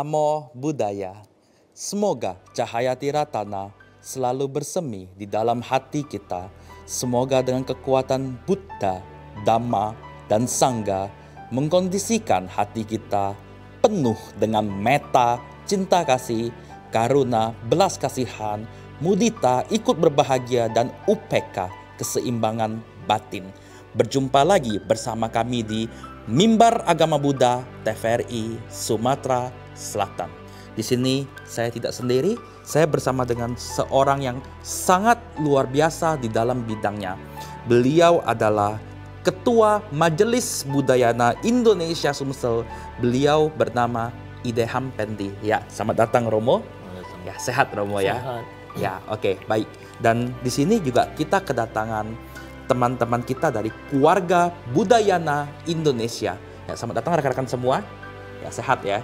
Namo Buddhaya. Semoga cahaya Tiratana selalu bersemi di dalam hati kita. Semoga dengan kekuatan Buddha, Dhamma, dan Sangha mengkondisikan hati kita penuh dengan metta, cinta kasih, karuna, belas kasihan, mudita, ikut berbahagia, dan upeka, keseimbangan batin. Berjumpa lagi bersama kami di Mimbar Agama Buddha TVRI Sumatera Selatan. Di sini saya tidak sendiri, saya bersama dengan seorang yang sangat luar biasa di dalam bidangnya. Beliau adalah Ketua Majelis Budayana Indonesia Sumsel. Beliau bernama Ideham Pendi. Ya, selamat datang Romo. Ya, sehat Romo ya. Sehat. Ya, oke, baik. Dan di sini juga kita kedatangan teman-teman kita dari keluarga Budayana Indonesia. Ya, selamat datang rekan-rekan semua. Ya, sehat ya.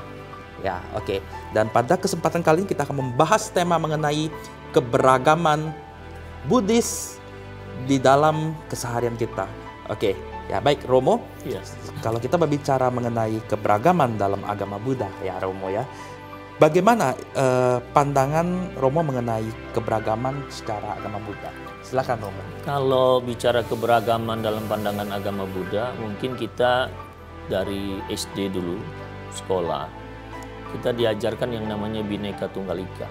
Ya, oke. Dan pada kesempatan kali ini kita akan membahas tema mengenai keberagaman Buddhis di dalam keseharian kita. Oke, ya baik Romo. Yes. Kalau kita berbicara mengenai keberagaman dalam agama Buddha ya Romo ya. Bagaimana pandangan Romo mengenai keberagaman secara agama Buddha? Silakan Romo. Kalau bicara keberagaman dalam pandangan agama Buddha, mungkin kita dari SD dulu, sekolah, kita diajarkan yang namanya Bhinneka Tunggal Ika.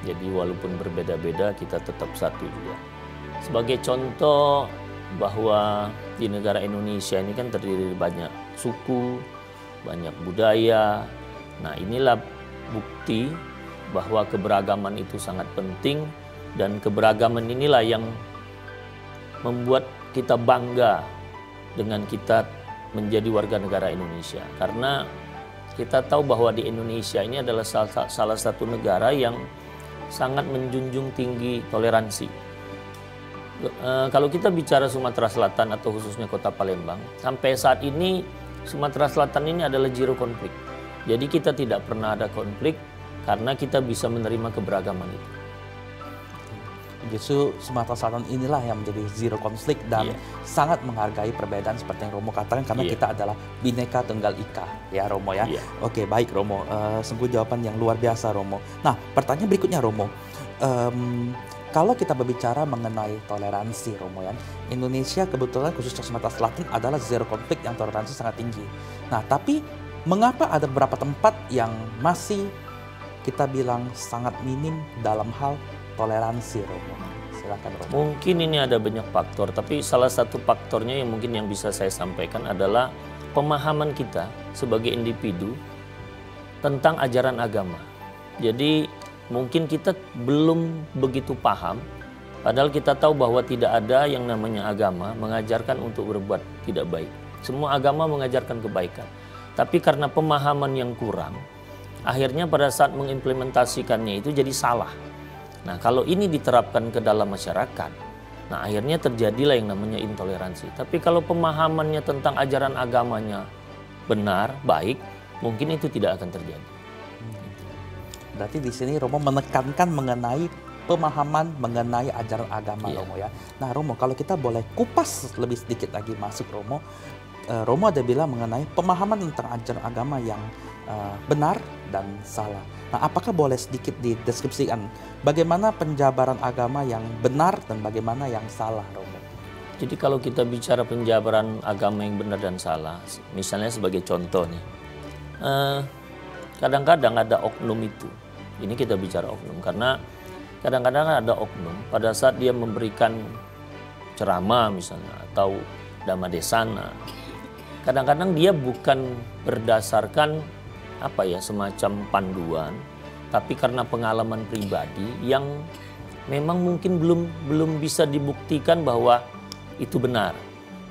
Jadi walaupun berbeda-beda, kita tetap satu juga. Sebagai contoh bahwa di negara Indonesia ini kan terdiri dari banyak suku, banyak budaya. Nah, inilah bukti bahwa keberagaman itu sangat penting, dan keberagaman inilah yang membuat kita bangga dengan kita menjadi warga negara Indonesia. Karena kita tahu bahwa di Indonesia ini adalah salah satu negara yang sangat menjunjung tinggi toleransi. Kalau kita bicara Sumatera Selatan atau khususnya Kota Palembang, sampai saat ini Sumatera Selatan ini adalah zero konflik. Jadi kita tidak pernah ada konflik karena kita bisa menerima keberagaman itu. Justru Sumatera Selatan inilah yang menjadi zero konflik dan sangat menghargai perbedaan seperti yang Romo katakan karena kita adalah Bhinneka Tunggal Ika ya Romo ya. Oke, baik Romo, sungguh jawaban yang luar biasa Romo. Nah, pertanyaan berikutnya Romo, kalau kita berbicara mengenai toleransi Romo ya, Indonesia kebetulan khususnya Sumatera Selatan adalah zero konflik yang toleransi sangat tinggi. Nah, tapi mengapa ada beberapa tempat yang masih kita bilang sangat minim dalam hal toleransi Romo? Silakan Romo. Mungkin ini ada banyak faktor, tapi salah satu faktornya yang mungkin yang bisa saya sampaikan adalah pemahaman kita sebagai individu tentang ajaran agama. Jadi mungkin kita belum begitu paham, padahal kita tahu bahwa tidak ada yang namanya agama mengajarkan untuk berbuat tidak baik. Semua agama mengajarkan kebaikan. Tapi karena pemahaman yang kurang, akhirnya pada saat mengimplementasikannya itu jadi salah. Nah, kalau ini diterapkan ke dalam masyarakat, nah akhirnya terjadilah yang namanya intoleransi. Tapi kalau pemahamannya tentang ajaran agamanya benar, baik, mungkin itu tidak akan terjadi. Berarti di sini Romo menekankan mengenai pemahaman mengenai ajaran agama Romo ya. Nah Romo, kalau kita boleh kupas lebih sedikit lagi masuk Romo, Romo ada bilang mengenai pemahaman tentang ajaran agama yang benar dan salah. Nah, apakah boleh sedikit dideskripsikan bagaimana penjabaran agama yang benar dan bagaimana yang salah, Romo? Jadi kalau kita bicara penjabaran agama yang benar dan salah, misalnya sebagai contoh nih, kadang-kadang ada oknum itu. Ini kita bicara oknum karena kadang-kadang ada oknum pada saat dia memberikan ceramah misalnya atau dhamma desana. Kadang-kadang dia bukan berdasarkan semacam panduan, tapi karena pengalaman pribadi yang memang mungkin belum bisa dibuktikan bahwa itu benar.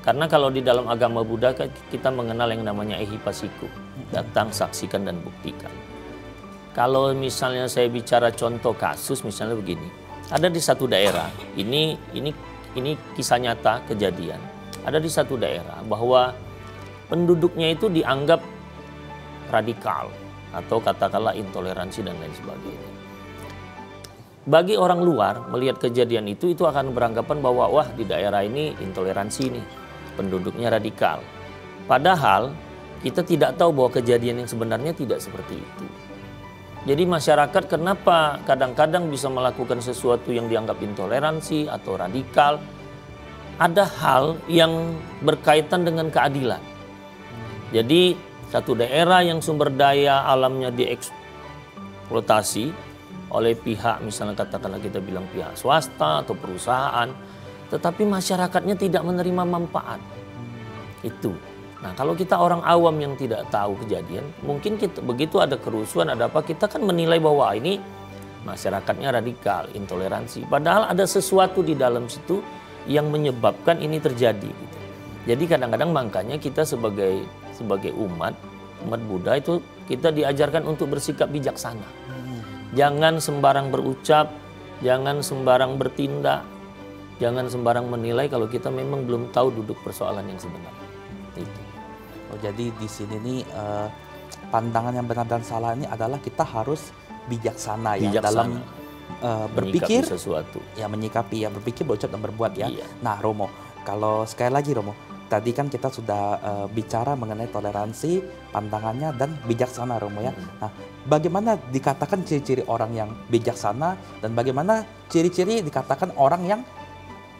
Karena kalau di dalam agama Buddha kita mengenal yang namanya ehipassiko, datang, saksikan dan buktikan. Kalau misalnya saya bicara contoh kasus misalnya begini, ada di satu daerah, ini kisah nyata kejadian. Ada di satu daerah bahwa penduduknya itu dianggap radikal atau katakanlah intoleransi dan lain sebagainya. Bagi orang luar melihat kejadian itu akan beranggapan bahwa wah di daerah ini intoleransi nih, penduduknya radikal. Padahal kita tidak tahu bahwa kejadian yang sebenarnya tidak seperti itu. Jadi masyarakat kenapa kadang-kadang bisa melakukan sesuatu yang dianggap intoleransi atau radikal? Ada hal yang berkaitan dengan keadilan. Jadi satu daerah yang sumber daya alamnya dieksploitasi oleh pihak, misalnya katakanlah kita bilang pihak swasta atau perusahaan, tetapi masyarakatnya tidak menerima manfaat. Itu. Nah, kalau kita orang awam yang tidak tahu kejadian, mungkin kita, begitu ada kerusuhan, ada apa, kita kan menilai bahwa ini masyarakatnya radikal, intoleransi. Padahal ada sesuatu di dalam situ yang menyebabkan ini terjadi. Gitu. Jadi kadang-kadang makanya kita sebagai umat Buddha itu kita diajarkan untuk bersikap bijaksana. Jangan sembarang berucap, jangan sembarang bertindak, jangan sembarang menilai kalau kita memang belum tahu duduk persoalan yang sebenarnya. Itu. Oh, jadi di sini nih pandangan yang benar dan salah ini adalah kita harus bijaksana ya dalam berpikir sesuatu. Ya menyikapi ya, berpikir, berucap dan berbuat ya. Iya. Nah, Romo, kalau sekali lagi Romo, tadi kan kita sudah bicara mengenai toleransi, pandangannya dan bijaksana Romo ya. Nah, bagaimana dikatakan ciri-ciri orang yang bijaksana dan bagaimana ciri-ciri dikatakan orang yang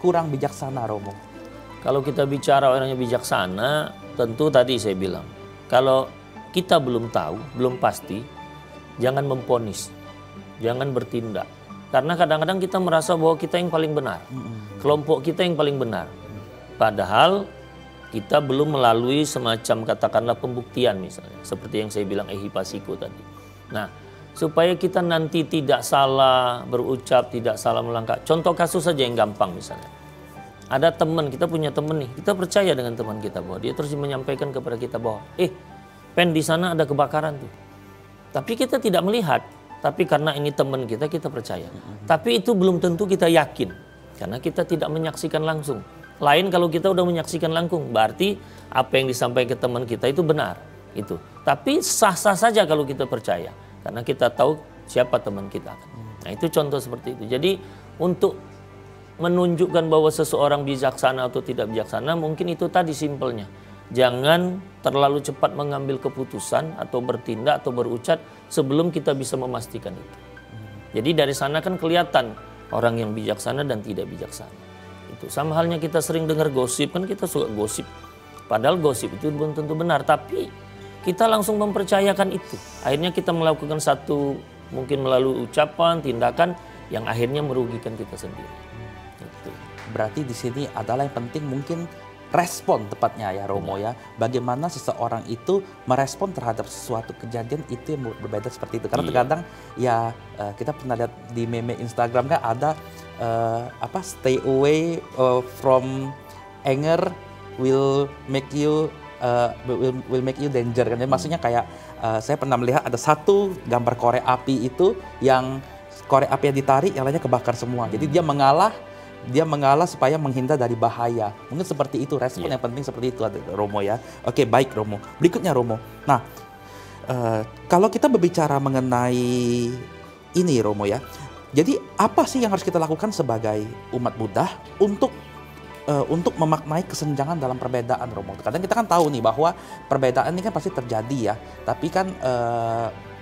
kurang bijaksana Romo? Kalau kita bicara orangnya bijaksana, tentu tadi saya bilang, kalau kita belum tahu, belum pasti, jangan memponis, jangan bertindak. Karena kadang-kadang kita merasa bahwa kita yang paling benar, kelompok kita yang paling benar. Padahal kita belum melalui semacam katakanlah pembuktian misalnya, seperti yang saya bilang ehipasiko tadi. Nah, supaya kita nanti tidak salah berucap, tidak salah melangkah. Contoh kasus saja yang gampang misalnya. Ada teman, kita punya teman nih, kita percaya dengan teman kita bahwa dia terus menyampaikan kepada kita bahwa Pen di sana ada kebakaran tuh. Tapi kita tidak melihat, tapi karena ini teman kita percaya. Tapi itu belum tentu kita yakin, karena kita tidak menyaksikan langsung. Lain kalau kita udah menyaksikan langsung, berarti apa yang disampaikan ke teman kita itu benar. Itu. Tapi sah-sah saja kalau kita percaya, karena kita tahu siapa teman kita. Nah itu contoh seperti itu. Jadi untuk menunjukkan bahwa seseorang bijaksana atau tidak bijaksana, mungkin itu tadi simpelnya. Jangan terlalu cepat mengambil keputusan atau bertindak atau berucap sebelum kita bisa memastikan itu. Jadi dari sana kan kelihatan orang yang bijaksana dan tidak bijaksana. Itu sama halnya kita sering dengar gosip, kan kita suka gosip. Padahal gosip itu belum tentu benar, tapi kita langsung mempercayakan itu. Akhirnya kita melakukan satu, mungkin melalui ucapan, tindakan yang akhirnya merugikan kita sendiri. Berarti di sini adalah yang penting mungkin respon tepatnya ya Romo ya. Bagaimana seseorang itu merespon terhadap sesuatu kejadian itu yang berbeda seperti itu. Karena terkadang ya kita pernah lihat di meme Instagram kan ada stay away from anger will make you danger kan. Jadi maksudnya kayak saya pernah melihat ada satu gambar korek api itu yang korek api yang ditarik yang lainnya kebakar semua. Jadi dia mengalah supaya menghindar dari bahaya. Mungkin seperti itu, respon yang penting seperti itu Romo ya. Oke, baik Romo. Berikutnya Romo. Nah, kalau kita berbicara mengenai ini Romo ya. Jadi apa sih yang harus kita lakukan sebagai umat Buddha untuk memaknai kesenjangan dalam perbedaan Romo? Kadang kita kan tahu nih bahwa perbedaan ini kan pasti terjadi ya. Tapi kan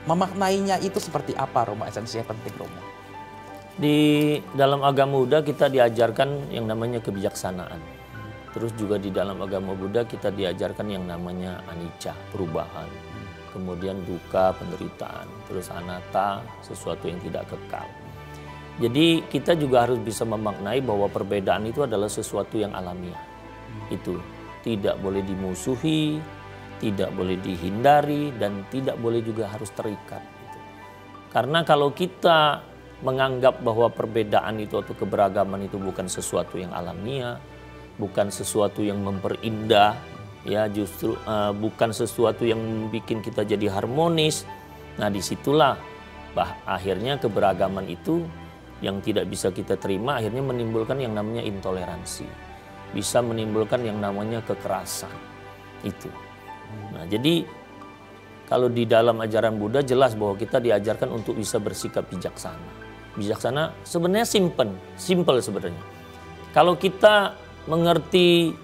memaknainya itu seperti apa Romo? Esensinya penting Romo. Di dalam agama Buddha kita diajarkan yang namanya kebijaksanaan. Terus juga di dalam agama Buddha kita diajarkan yang namanya anicca, perubahan. Kemudian dukkha, penderitaan. Terus anatta, sesuatu yang tidak kekal. Jadi kita juga harus bisa memaknai bahwa perbedaan itu adalah sesuatu yang alamiah. Itu tidak boleh dimusuhi, tidak boleh dihindari, dan tidak boleh juga harus terikat. Karena kalau kita menganggap bahwa perbedaan itu atau keberagaman itu bukan sesuatu yang alamiah, bukan sesuatu yang memperindah, ya justru bukan sesuatu yang bikin kita jadi harmonis. Nah disitulah akhirnya keberagaman itu yang tidak bisa kita terima akhirnya menimbulkan yang namanya intoleransi, bisa menimbulkan yang namanya kekerasan itu. Nah jadi kalau di dalam ajaran Buddha jelas bahwa kita diajarkan untuk bisa bersikap bijaksana. Bijaksana sebenarnya simple sebenarnya. Kalau kita mengerti,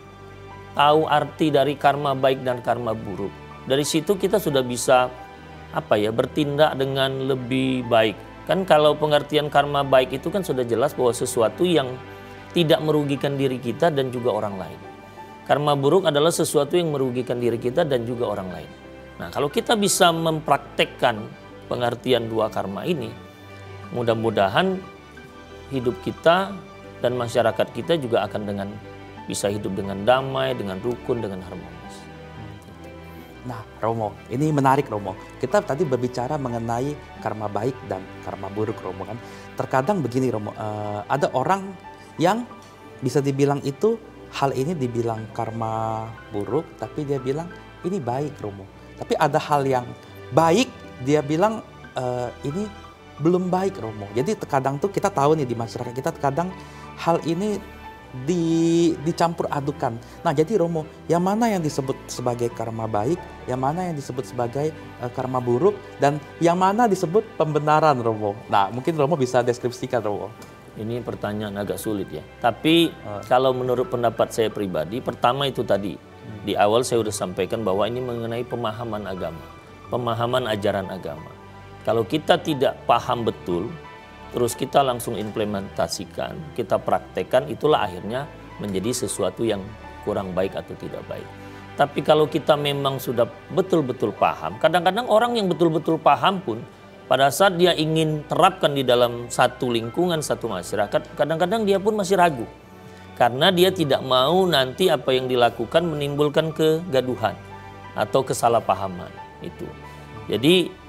tahu arti dari karma baik dan karma buruk, dari situ kita sudah bisa bertindak dengan lebih baik. Kan kalau pengertian karma baik itu kan sudah jelas bahwa sesuatu yang tidak merugikan diri kita dan juga orang lain. Karma buruk adalah sesuatu yang merugikan diri kita dan juga orang lain. Nah, kalau kita bisa mempraktekkan pengertian dua karma ini, mudah-mudahan hidup kita dan masyarakat kita juga akan bisa hidup dengan damai, dengan rukun, dengan harmonis. Nah, Romo, ini menarik, Romo. Kita tadi berbicara mengenai karma baik dan karma buruk, Romo, kan. Terkadang begini, Romo, ada orang yang bisa dibilang itu hal ini dibilang karma buruk, tapi dia bilang ini baik, Romo. Tapi ada hal yang baik, dia bilang ini belum baik, Romo. Jadi terkadang tuh kita tahu nih di masyarakat kita terkadang hal ini dicampur adukan. Nah, jadi Romo, yang mana yang disebut sebagai karma baik, yang mana yang disebut sebagai karma buruk, dan yang mana disebut pembenaran, Romo. Nah, mungkin Romo bisa deskripsikan, Romo. Ini pertanyaan agak sulit ya. Tapi kalau menurut pendapat saya pribadi, pertama itu tadi di awal saya sudah sampaikan bahwa ini mengenai pemahaman agama, pemahaman ajaran agama. Kalau kita tidak paham betul, terus kita langsung implementasikan, kita praktekkan, itulah akhirnya menjadi sesuatu yang kurang baik atau tidak baik. Tapi kalau kita memang sudah betul-betul paham, kadang-kadang orang yang betul-betul paham pun pada saat dia ingin terapkan di dalam satu lingkungan, satu masyarakat, kadang-kadang dia pun masih ragu. Karena dia tidak mau nanti apa yang dilakukan menimbulkan kegaduhan atau kesalahpahaman. Itu. Jadi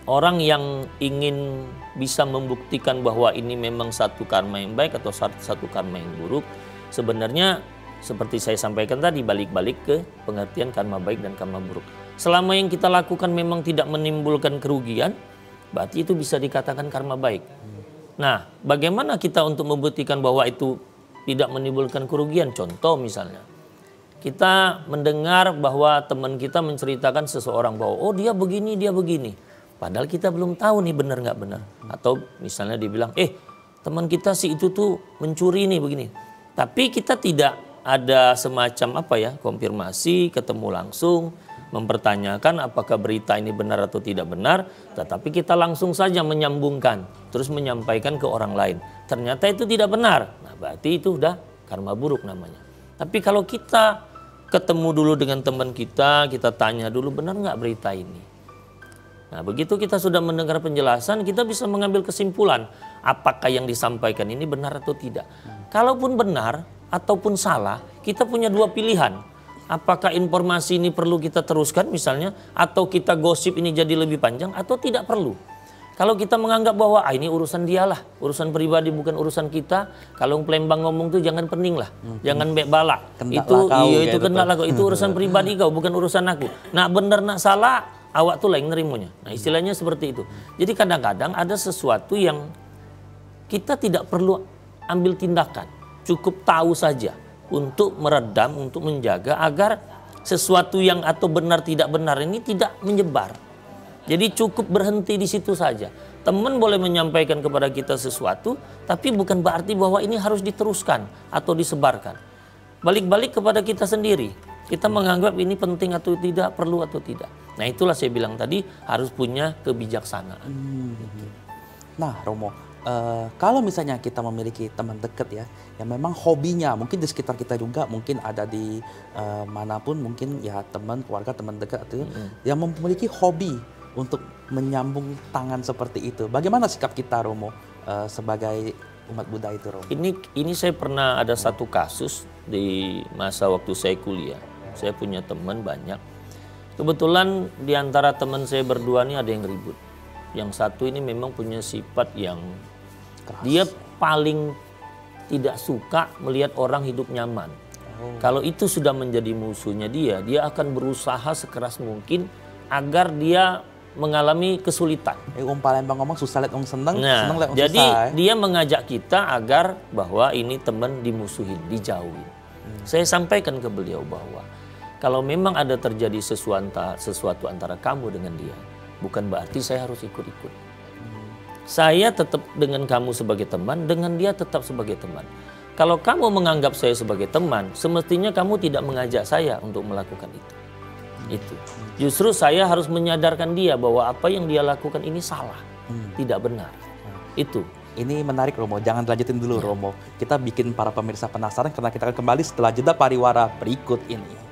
orang yang ingin bisa membuktikan bahwa ini memang satu karma yang baik atau satu karma yang buruk, sebenarnya seperti saya sampaikan tadi, balik-balik ke pengertian karma baik dan karma buruk. Selama yang kita lakukan memang tidak menimbulkan kerugian, berarti itu bisa dikatakan karma baik. Nah, bagaimana kita untuk membuktikan bahwa itu tidak menimbulkan kerugian? Contoh misalnya, kita mendengar bahwa teman kita menceritakan seseorang bahwa oh dia begini, dia begini. Padahal kita belum tahu nih benar nggak benar. Atau misalnya dibilang, teman kita si itu tuh mencuri nih begini. Tapi kita tidak ada semacam konfirmasi, ketemu langsung, mempertanyakan apakah berita ini benar atau tidak benar. Tetapi kita langsung saja menyambungkan, terus menyampaikan ke orang lain. Ternyata itu tidak benar. Nah, berarti itu udah karma buruk namanya. Tapi kalau kita ketemu dulu dengan teman kita tanya dulu benar nggak berita ini. Nah, begitu kita sudah mendengar penjelasan, kita bisa mengambil kesimpulan apakah yang disampaikan ini benar atau tidak. Kalaupun benar ataupun salah, kita punya dua pilihan. Apakah informasi ini perlu kita teruskan misalnya, atau kita gosip ini jadi lebih panjang, atau tidak perlu. Kalau kita menganggap bahwa ini urusan dialah, urusan pribadi bukan urusan kita. Kalau Pelembang ngomong tuh jangan pening lah, jangan bala. Itu kendaklah kau, itu urusan pribadi kau, bukan urusan aku. Nah, benar nak salah, awak tuh lah yang nerimunya. Nah, istilahnya seperti itu. Jadi kadang-kadang ada sesuatu yang kita tidak perlu ambil tindakan, cukup tahu saja untuk meredam, untuk menjaga agar sesuatu yang atau benar tidak benar ini tidak menyebar. Jadi cukup berhenti di situ saja. Teman boleh menyampaikan kepada kita sesuatu, tapi bukan berarti bahwa ini harus diteruskan atau disebarkan. Balik-balik kepada kita sendiri. Kita menganggap ini penting atau tidak, perlu atau tidak. Nah, itulah saya bilang tadi harus punya kebijaksanaan. Nah, Romo, kalau misalnya kita memiliki teman dekat ya, yang memang hobinya, mungkin di sekitar kita juga, mungkin ada di manapun, mungkin ya teman, keluarga, teman dekat itu, yang memiliki hobi untuk menyambung tangan seperti itu. Bagaimana sikap kita, Romo, sebagai umat Buddha itu, Romo? Ini saya pernah ada satu kasus di masa waktu saya kuliah. Saya punya teman banyak. Kebetulan di antara teman saya berdua ini ada yang ribut. Yang satu ini memang punya sifat yang keras. Dia paling tidak suka melihat orang hidup nyaman. Kalau itu sudah menjadi musuhnya dia akan berusaha sekeras mungkin agar dia mengalami kesulitan. Palembang ngomong susah lihat orang seneng, seneng lihat orang jadi susah. Dia mengajak kita agar bahwa ini teman dimusuhin, dijauhin. Saya sampaikan ke beliau bahwa kalau memang ada terjadi sesuatu antara kamu dengan dia, bukan berarti saya harus ikut-ikut. Saya tetap dengan kamu sebagai teman, dengan dia tetap sebagai teman. Kalau kamu menganggap saya sebagai teman, semestinya kamu tidak mengajak saya untuk melakukan itu. Itu. Justru saya harus menyadarkan dia bahwa apa yang dia lakukan ini salah, tidak benar. Itu. Ini menarik Romo, jangan dilanjutin dulu Romo. Kita bikin para pemirsa penasaran karena kita akan kembali setelah jeda pariwara berikut ini.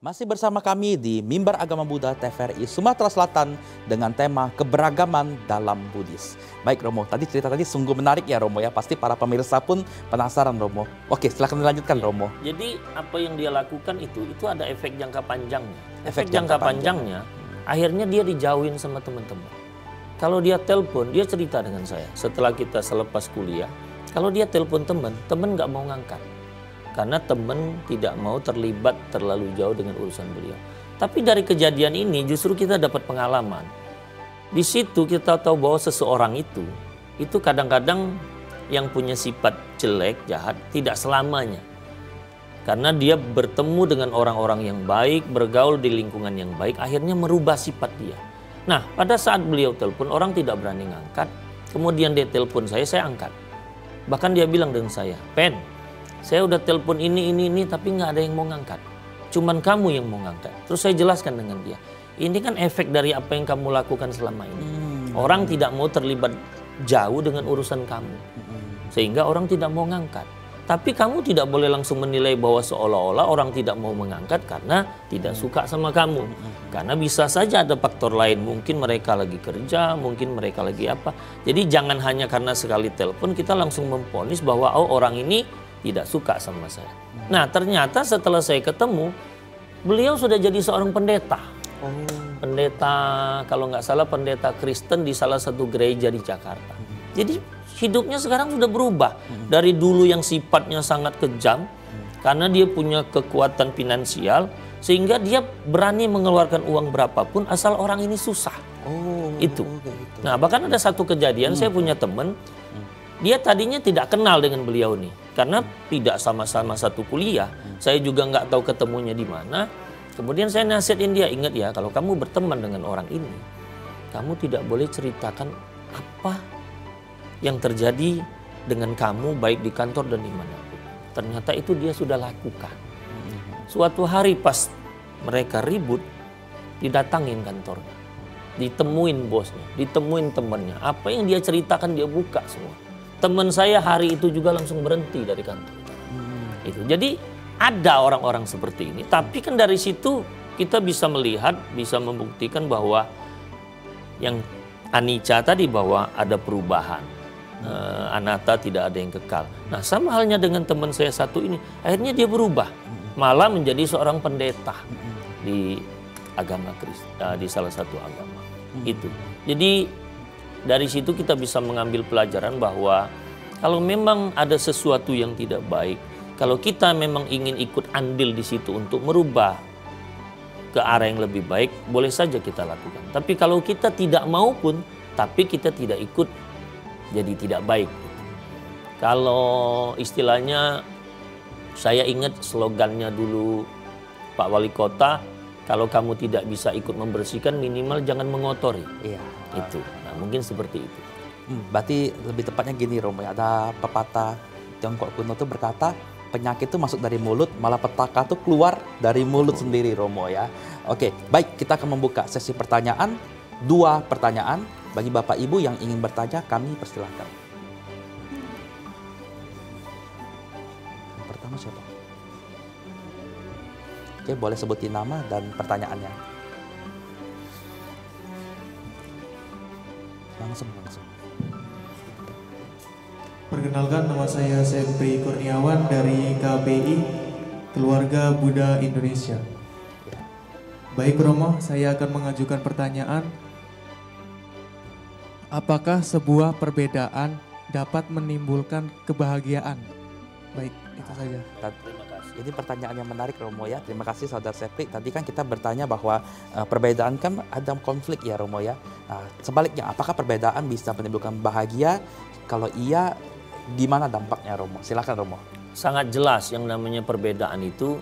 Masih bersama kami di Mimbar Agama Buddha TVRI Sumatera Selatan dengan tema keberagaman dalam Buddhis. Baik Romo, cerita tadi sungguh menarik ya Romo ya. Pasti para pemirsa pun penasaran Romo. Oke, silakan dilanjutkan Romo. Jadi apa yang dia lakukan itu ada efek jangka panjangnya. Efek jangka panjangnya, akhirnya dia dijauhin sama teman-teman. Kalau dia telepon, dia cerita dengan saya. Setelah kita selepas kuliah, kalau dia telepon teman nggak mau ngangkat. Karena teman tidak mau terlibat terlalu jauh dengan urusan beliau. Tapi dari kejadian ini justru kita dapat pengalaman. Di situ kita tahu bahwa seseorang itu kadang-kadang yang punya sifat jelek, jahat, tidak selamanya. Karena dia bertemu dengan orang-orang yang baik, bergaul di lingkungan yang baik, akhirnya merubah sifat dia. Nah, pada saat beliau telepon, orang tidak berani ngangkat. Kemudian dia telepon saya angkat. Bahkan dia bilang dengan saya, "Pen, saya udah telepon ini, tapi nggak ada yang mau ngangkat. Cuman kamu yang mau ngangkat." Terus saya jelaskan dengan dia, ini kan efek dari apa yang kamu lakukan selama ini. Orang tidak mau terlibat jauh dengan urusan kamu. Sehingga orang tidak mau ngangkat. Tapi kamu tidak boleh langsung menilai bahwa seolah-olah orang tidak mau mengangkat karena tidak suka sama kamu. Karena bisa saja ada faktor lain. Mungkin mereka lagi kerja, mungkin mereka lagi apa. Jadi jangan hanya karena sekali telepon kita langsung memvonis bahwa orang ini tidak suka sama saya. Nah, ternyata setelah saya ketemu, beliau sudah jadi seorang pendeta. Pendeta, kalau nggak salah pendeta Kristen di salah satu gereja di Jakarta. Jadi hidupnya sekarang sudah berubah. Dari dulu yang sifatnya sangat kejam, karena dia punya kekuatan finansial, sehingga dia berani mengeluarkan uang berapapun asal orang ini susah. Itu. Nah, bahkan ada satu kejadian, saya punya teman, dia tadinya tidak kenal dengan beliau nih. Karena tidak sama-sama satu kuliah, saya juga nggak tahu ketemunya di mana. Kemudian saya nasihatin dia, ingat ya, kalau kamu berteman dengan orang ini, kamu tidak boleh ceritakan apa yang terjadi dengan kamu baik di kantor dan dimanapun. Ternyata itu dia sudah lakukan. Suatu hari pas mereka ribut, didatangin kantornya, ditemuin bosnya, ditemuin temannya. Apa yang dia ceritakan dia buka semua. Teman saya hari itu juga langsung berhenti dari kantor. Itu. Jadi ada orang-orang seperti ini. Tapi kan dari situ kita bisa melihat, bisa membuktikan bahwa yang anicca tadi bahwa ada perubahan. Anatta tidak ada yang kekal. Nah, sama halnya dengan teman saya satu ini. Akhirnya dia berubah. Malah menjadi seorang pendeta di agama Kristen, di salah satu agama. Itu. Jadi dari situ kita bisa mengambil pelajaran bahwa kalau memang ada sesuatu yang tidak baik, kalau kita memang ingin ikut andil di situ untuk merubah ke arah yang lebih baik, boleh saja kita lakukan. Tapi kalau kita tidak mau pun, tapi kita tidak ikut, jadi tidak baik. Kalau istilahnya, saya ingat slogannya dulu Pak Wali Kota, kalau kamu tidak bisa ikut membersihkan, minimal jangan mengotori. Iya. Itu. Nah, mungkin seperti itu. Berarti lebih tepatnya gini Romo, ada pepatah Tiongkok kuno tuh berkata, penyakit itu masuk dari mulut, malah petaka tuh keluar dari mulut sendiri Romo ya. Oke, baik, kita akan membuka sesi pertanyaan. 2 pertanyaan bagi Bapak Ibu yang ingin bertanya, kami persilahkan. Yang pertama siapa? Oke, boleh sebutin nama dan pertanyaannya. Langsung. Perkenalkan, nama saya Sepri Kurniawan dari KBI, Keluarga Buddha Indonesia. Baik Romo, saya akan mengajukan pertanyaan. Apakah sebuah perbedaan dapat menimbulkan kebahagiaan? Baik, itu saja. Terima kasih. Ini pertanyaan yang menarik Romo ya. Terima kasih Saudara Sepri. Tadi kan kita bertanya bahwa perbedaan kan ada konflik ya Romo ya. Sebaliknya, apakah perbedaan bisa menimbulkan bahagia? Kalau iya, gimana dampaknya Romo? Silakan Romo. Sangat jelas yang namanya perbedaan itu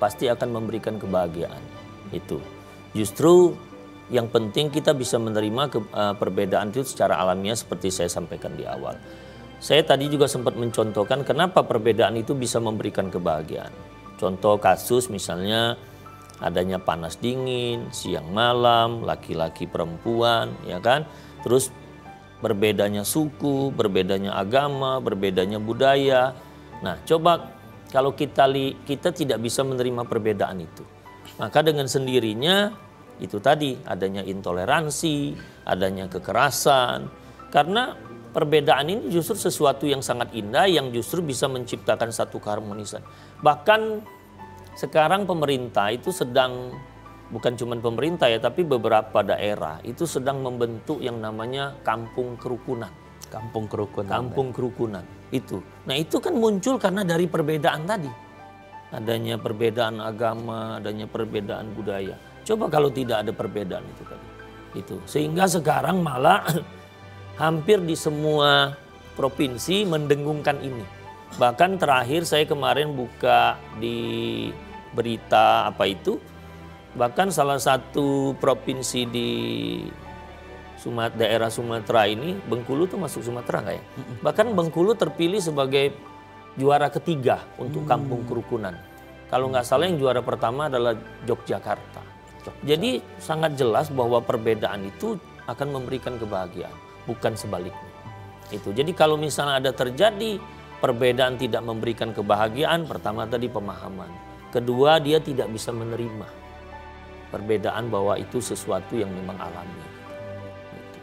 pasti akan memberikan kebahagiaan. Itu justru yang penting kita bisa menerima perbedaan itu secara alamiah seperti saya sampaikan di awal. Saya tadi juga sempat mencontohkan kenapa perbedaan itu bisa memberikan kebahagiaan. Contoh kasus misalnya adanya panas dingin, siang malam, laki-laki perempuan, ya kan? Terus berbedanya suku, berbedanya agama, berbedanya budaya. Nah, coba kalau kita tidak bisa menerima perbedaan itu, maka dengan sendirinya itu tadi adanya intoleransi, adanya kekerasan, karena perbedaan ini justru sesuatu yang sangat indah yang justru bisa menciptakan satu keharmonisan. Bahkan sekarang pemerintah itu sedang, bukan cuma pemerintah ya, tapi beberapa daerah itu sedang membentuk yang namanya kampung kerukunan. Kampung kerukunan. Kampung kerukunan itu. Nah itu kan muncul karena dari perbedaan tadi. Adanya perbedaan agama, adanya perbedaan budaya. Coba kalau tidak ada perbedaan itu tadi. Itu. Sehingga sekarang malah hampir di semua provinsi mendengungkan ini. Bahkan terakhir saya kemarin buka di berita apa itu, bahkan salah satu provinsi di daerah Sumatera ini, Bengkulu tuh masuk Sumatera nggak ya? Bahkan Bengkulu terpilih sebagai juara ketiga untuk kampung kerukunan. Kalau nggak salah yang juara pertama adalah Yogyakarta. Jadi sangat jelas bahwa perbedaan itu akan memberikan kebahagiaan. Bukan sebaliknya. Itu. Jadi kalau misalnya ada terjadi perbedaan tidak memberikan kebahagiaan, pertama tadi pemahaman. Kedua, dia tidak bisa menerima perbedaan bahwa itu sesuatu yang memang alami. Gitu.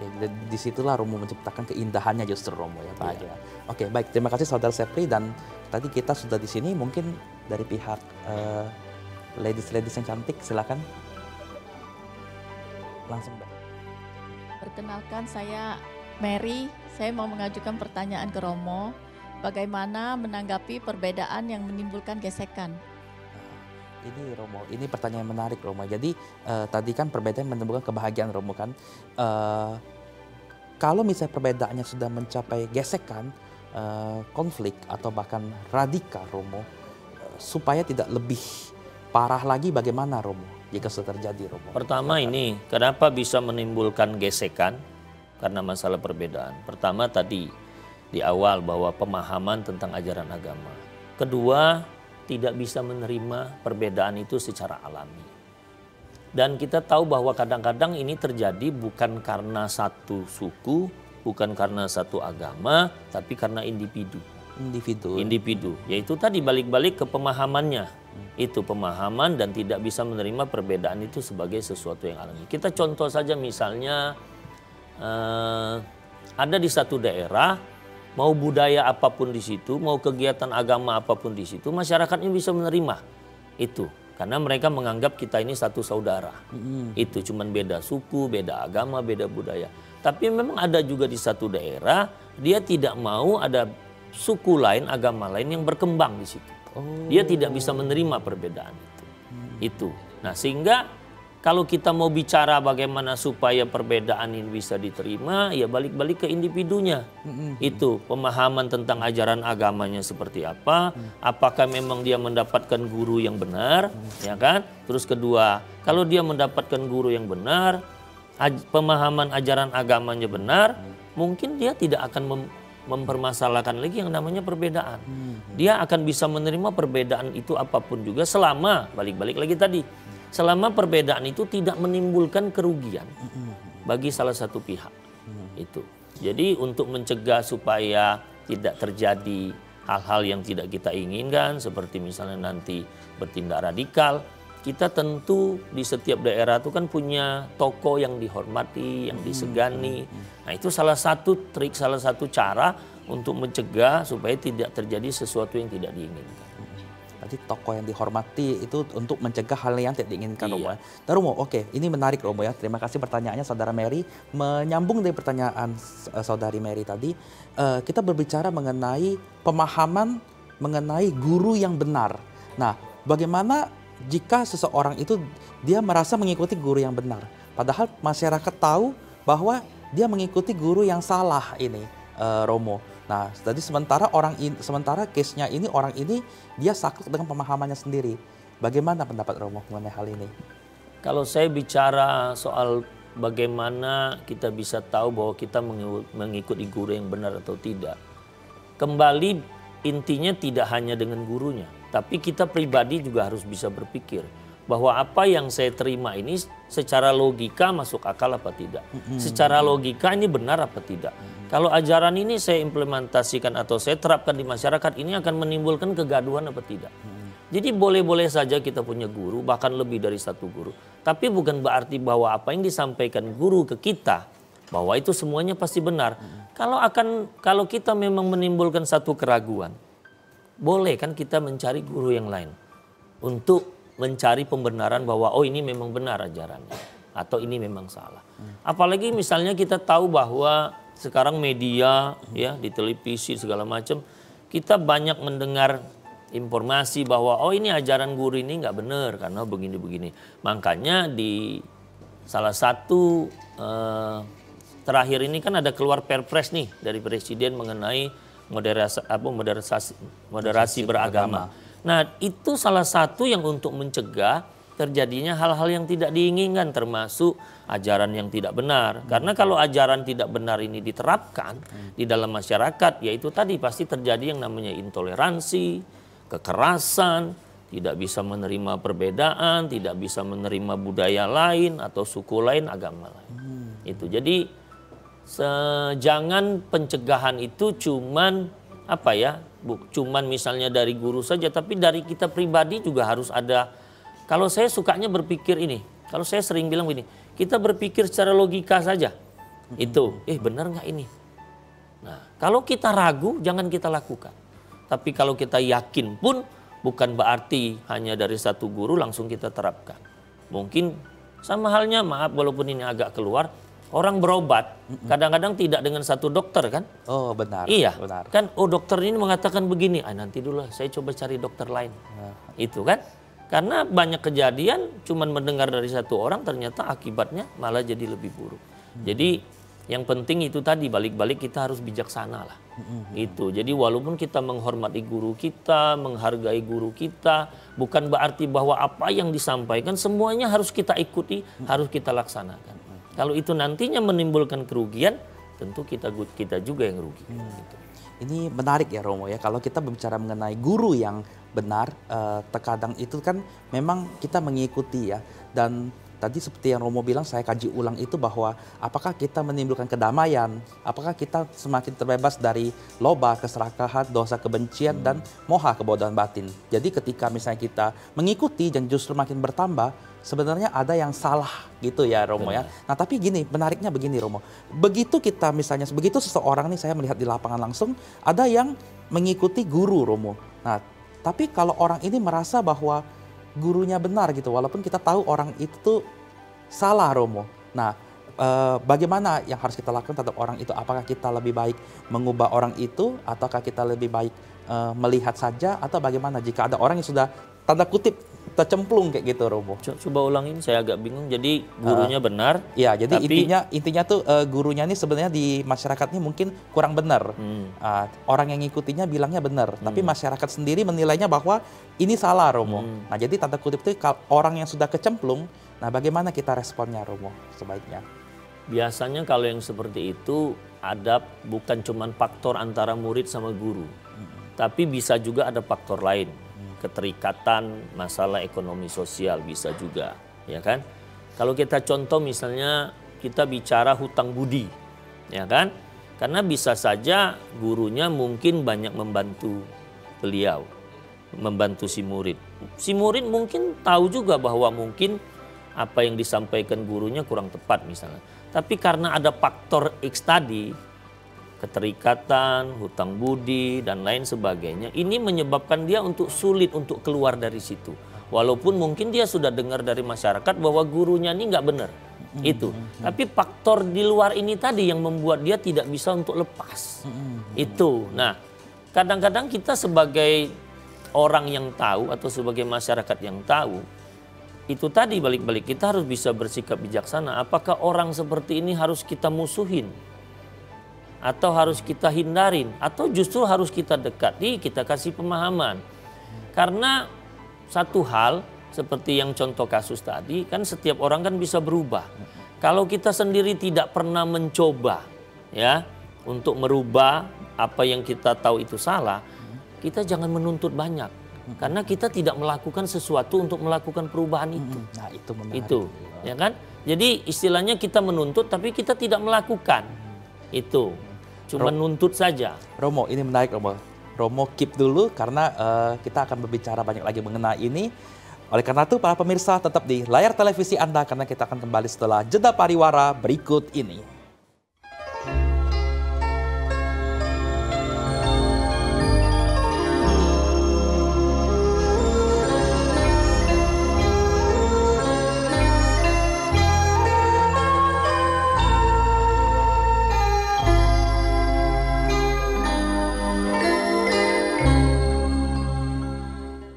Ya, disitulah Romo menciptakan keindahannya justru Romo ya Pak Haji. Oke, baik. Terima kasih Saudara Sepri, dan tadi kita sudah di sini mungkin dari pihak ladies yang cantik, silakan. Langsung. Perkenalkan, saya Mary. Saya mau mengajukan pertanyaan ke Romo. Bagaimana menanggapi perbedaan yang menimbulkan gesekan? Ini Romo, ini pertanyaan menarik Romo. Jadi tadi kan perbedaan menimbulkan kebahagiaan Romo kan. Kalau misalnya perbedaannya sudah mencapai gesekan, konflik atau bahkan radikal Romo, supaya tidak lebih parah lagi bagaimana Romo? Jika sudah terjadi Romo. Pertama ini, kenapa bisa menimbulkan gesekan? Karena masalah perbedaan. Pertama tadi di awal bahwa pemahaman tentang ajaran agama. Kedua, tidak bisa menerima perbedaan itu secara alami. Dan kita tahu bahwa kadang-kadang ini terjadi bukan karena satu suku, bukan karena satu agama, tapi karena individu. Individu, yaitu tadi balik-balik ke pemahamannya. Itu pemahaman dan tidak bisa menerima perbedaan itu sebagai sesuatu yang alami. Kita contoh saja misalnya ada di satu daerah, mau budaya apapun di situ, mau kegiatan agama apapun di situ, masyarakatnya bisa menerima itu. Karena mereka menganggap kita ini satu saudara. Itu cuman beda suku, beda agama, beda budaya. Tapi memang ada juga di satu daerah, dia tidak mau ada suku lain, agama lain yang berkembang di situ. Dia tidak bisa menerima perbedaan itu. Itu. Nah, sehingga kalau kita mau bicara bagaimana supaya perbedaan ini bisa diterima, ya balik-balik ke individunya. Itu pemahaman tentang ajaran agamanya seperti apa, apakah memang dia mendapatkan guru yang benar, ya kan? Terus kedua, kalau dia mendapatkan guru yang benar, pemahaman ajaran agamanya benar, mungkin dia tidak akan mempermasalahkan lagi yang namanya perbedaan. Dia akan bisa menerima perbedaan itu apapun juga selama, balik-balik lagi tadi, selama perbedaan itu tidak menimbulkan kerugian bagi salah satu pihak. Itu. Jadi untuk mencegah supaya tidak terjadi hal-hal yang tidak kita inginkan, seperti misalnya nanti bertindak radikal, kita tentu di setiap daerah itu kan punya tokoh yang dihormati, yang disegani. Nah itu salah satu trik, salah satu cara untuk mencegah supaya tidak terjadi sesuatu yang tidak diinginkan. Tadi tokoh yang dihormati itu untuk mencegah hal yang tidak diinginkan Romo. Iya. Nah, Romo, oke, ini menarik Romo ya. Terima kasih pertanyaannya Saudara Mary. Menyambung dari pertanyaan Saudari Mary tadi, kita berbicara mengenai pemahaman mengenai guru yang benar. Nah, bagaimana jika seseorang itu dia merasa mengikuti guru yang benar, padahal masyarakat tahu bahwa dia mengikuti guru yang salah ini, Romo. Nah, jadi sementara case-nya ini orang ini dia saklek dengan pemahamannya sendiri. Bagaimana pendapat Romo mengenai hal ini? Kalau saya bicara soal bagaimana kita bisa tahu bahwa kita mengikuti guru yang benar atau tidak, kembali intinya tidak hanya dengan gurunya, tapi kita pribadi juga harus bisa berpikir bahwa apa yang saya terima ini secara logika masuk akal apa tidak, secara logika ini benar apa tidak. Kalau ajaran ini saya implementasikan atau saya terapkan di masyarakat, ini akan menimbulkan kegaduhan apa tidak. Jadi boleh-boleh saja kita punya guru, bahkan lebih dari satu guru. Tapi bukan berarti bahwa apa yang disampaikan guru ke kita, bahwa itu semuanya pasti benar. Kalau kita memang menimbulkan satu keraguan, boleh kan kita mencari guru yang lain untuk mencari pembenaran bahwa oh ini memang benar ajarannya atau ini memang salah. Apalagi misalnya kita tahu bahwa sekarang media ya di televisi segala macam kita banyak mendengar informasi bahwa oh ini ajaran guru ini nggak benar karena begini-begini. Makanya di salah satu terakhir ini kan ada keluar perpres nih dari presiden mengenai moderasi beragama. Nah itu salah satu yang untuk mencegah terjadinya hal-hal yang tidak diinginkan termasuk ajaran yang tidak benar. Karena kalau ajaran tidak benar ini diterapkan di dalam masyarakat ya itu tadi pasti terjadi yang namanya intoleransi, kekerasan, tidak bisa menerima perbedaan, tidak bisa menerima budaya lain atau suku lain, agama lain. Itu jadi jangan pencegahan itu cuman cuman misalnya dari guru saja, tapi dari kita pribadi juga harus ada. Kalau saya sukanya berpikir ini, kalau saya sering bilang begini, kita berpikir secara logika saja. Itu, benar nggak ini? Nah, kalau kita ragu jangan kita lakukan. Tapi kalau kita yakin pun bukan berarti hanya dari satu guru langsung kita terapkan. Mungkin sama halnya, maaf walaupun ini agak keluar, orang berobat kadang-kadang tidak dengan satu dokter kan? Oh benar. Iya, benar. Kan dokter ini mengatakan begini, nanti dulu saya coba cari dokter lain. Itu kan? Karena banyak kejadian cuman mendengar dari satu orang ternyata akibatnya malah jadi lebih buruk. Jadi yang penting itu tadi balik-balik kita harus bijaksana lah. Itu. Jadi walaupun kita menghormati guru kita, menghargai guru kita, bukan berarti bahwa apa yang disampaikan semuanya harus kita ikuti, harus kita laksanakan. Kalau itu nantinya menimbulkan kerugian, tentu kita juga yang rugi. Gitu. Ini menarik ya Romo ya, kalau kita berbicara mengenai guru yang benar, terkadang itu kan memang kita mengikuti ya. Dan tadi seperti yang Romo bilang, saya kaji ulang itu bahwa apakah kita menimbulkan kedamaian, apakah kita semakin terbebas dari loba, keserakahan, dosa kebencian, dan moha kebodohan batin. Jadi ketika misalnya kita mengikuti dan justru makin bertambah, sebenarnya ada yang salah gitu ya Romo ya. Nah tapi gini, menariknya begini Romo. Begitu kita misalnya, begitu seseorang nih saya melihat di lapangan langsung, ada yang mengikuti guru Romo. Nah tapi kalau orang ini merasa bahwa gurunya benar gitu, walaupun kita tahu orang itu tuh salah Romo. Nah bagaimana yang harus kita lakukan terhadap orang itu? Apakah kita lebih baik mengubah orang itu, ataukah kita lebih baik melihat saja, atau bagaimana jika ada orang yang sudah tanda kutip tercemplung kayak gitu Romo? Coba ulangin, saya agak bingung. Jadi gurunya benar. Ya, jadi intinya tuh gurunya ini sebenarnya di masyarakat ini mungkin kurang benar. Orang yang ngikutinya bilangnya benar, tapi masyarakat sendiri menilainya bahwa ini salah Romo. Nah, jadi tanda kutip itu orang yang sudah kecemplung, nah bagaimana kita responnya Romo sebaiknya? Biasanya kalau yang seperti itu ada bukan cuma faktor antara murid sama guru. Tapi bisa juga ada faktor lain. Keterikatan, masalah ekonomi sosial bisa juga, ya kan? Kalau kita contoh misalnya kita bicara hutang budi, ya kan? Karena bisa saja gurunya mungkin banyak membantu beliau, membantu si murid. Si murid mungkin tahu juga bahwa mungkin apa yang disampaikan gurunya kurang tepat misalnya. Tapi karena ada faktor X tadi, keterikatan, hutang budi, dan lain sebagainya. Ini menyebabkan dia untuk sulit untuk keluar dari situ. Walaupun mungkin dia sudah dengar dari masyarakat bahwa gurunya ini nggak benar. Itu. Tapi faktor di luar ini tadi yang membuat dia tidak bisa untuk lepas. Itu. Nah, kadang-kadang kita sebagai orang yang tahu atau sebagai masyarakat yang tahu, itu tadi balik-balik kita harus bisa bersikap bijaksana. Apakah orang seperti ini harus kita musuhin? Atau harus kita hindarin? Atau justru harus kita dekati, kita kasih pemahaman? Karena satu hal seperti yang contoh kasus tadi, kan setiap orang kan bisa berubah. Kalau kita sendiri tidak pernah mencoba ya untuk merubah apa yang kita tahu itu salah, kita jangan menuntut banyak. Karena kita tidak melakukan sesuatu untuk melakukan perubahan itu. Nah, itu menarik. Itu, ya kan? Jadi istilahnya kita menuntut tapi kita tidak melakukan. Itu. Cuma nuntut saja. Romo, ini menarik Romo. Romo keep dulu karena kita akan berbicara banyak lagi mengenai ini. Oleh karena itu para pemirsa tetap di layar televisi Anda karena kita akan kembali setelah jeda pariwara berikut ini.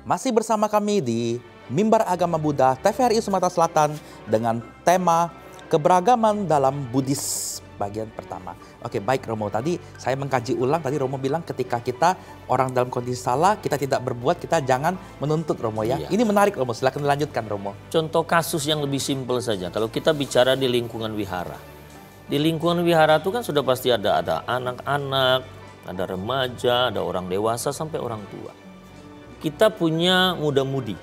Masih bersama kami di Mimbar Agama Buddha TVRI Sumatera Selatan dengan tema keberagaman dalam Buddhis bagian pertama. Oke, baik Romo, tadi saya mengkaji ulang, tadi Romo bilang ketika kita orang dalam kondisi salah, kita tidak berbuat, kita jangan menuntut Romo ya. Iya. Ini menarik Romo, silakan dilanjutkan Romo. Contoh kasus yang lebih simpel saja, kalau kita bicara di lingkungan wihara. Di lingkungan wihara itu kan sudah pasti ada anak-anak, ada remaja, ada orang dewasa sampai orang tua. Kita punya muda-mudi,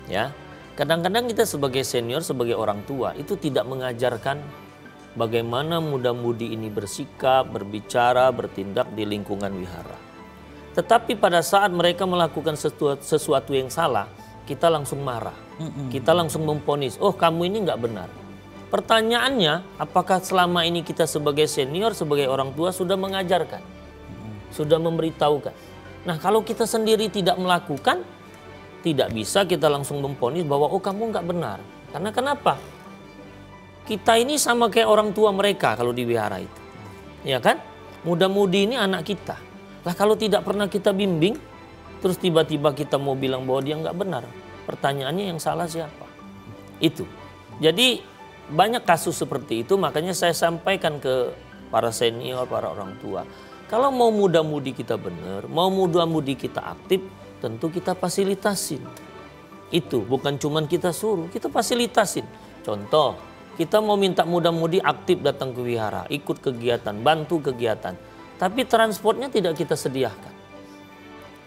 ya. Kadang-kadang kita sebagai senior, sebagai orang tua itu tidak mengajarkan bagaimana muda-mudi ini bersikap, berbicara, bertindak di lingkungan wihara. Tetapi pada saat mereka melakukan sesuatu yang salah, kita langsung marah, kita langsung memvonis, oh kamu ini nggak benar. Pertanyaannya, apakah selama ini kita sebagai senior, sebagai orang tua sudah mengajarkan, sudah memberitahukan? Nah, kalau kita sendiri tidak melakukan, tidak bisa kita langsung memvonis bahwa oh kamu nggak benar. Karena kenapa? Kita ini sama kayak orang tua mereka kalau di wihara itu. Ya kan? Muda-mudi ini anak kita. Lah kalau tidak pernah kita bimbing, terus tiba-tiba kita mau bilang bahwa dia nggak benar. Pertanyaannya yang salah siapa? Itu. Jadi banyak kasus seperti itu, makanya saya sampaikan ke para senior, para orang tua. Kalau mau muda-mudi kita benar, mau muda-mudi kita aktif, tentu kita fasilitasin. Itu bukan cuma kita suruh, kita fasilitasin. Contoh, kita mau minta muda-mudi aktif datang ke wihara, ikut kegiatan, bantu kegiatan. Tapi transportnya tidak kita sediakan.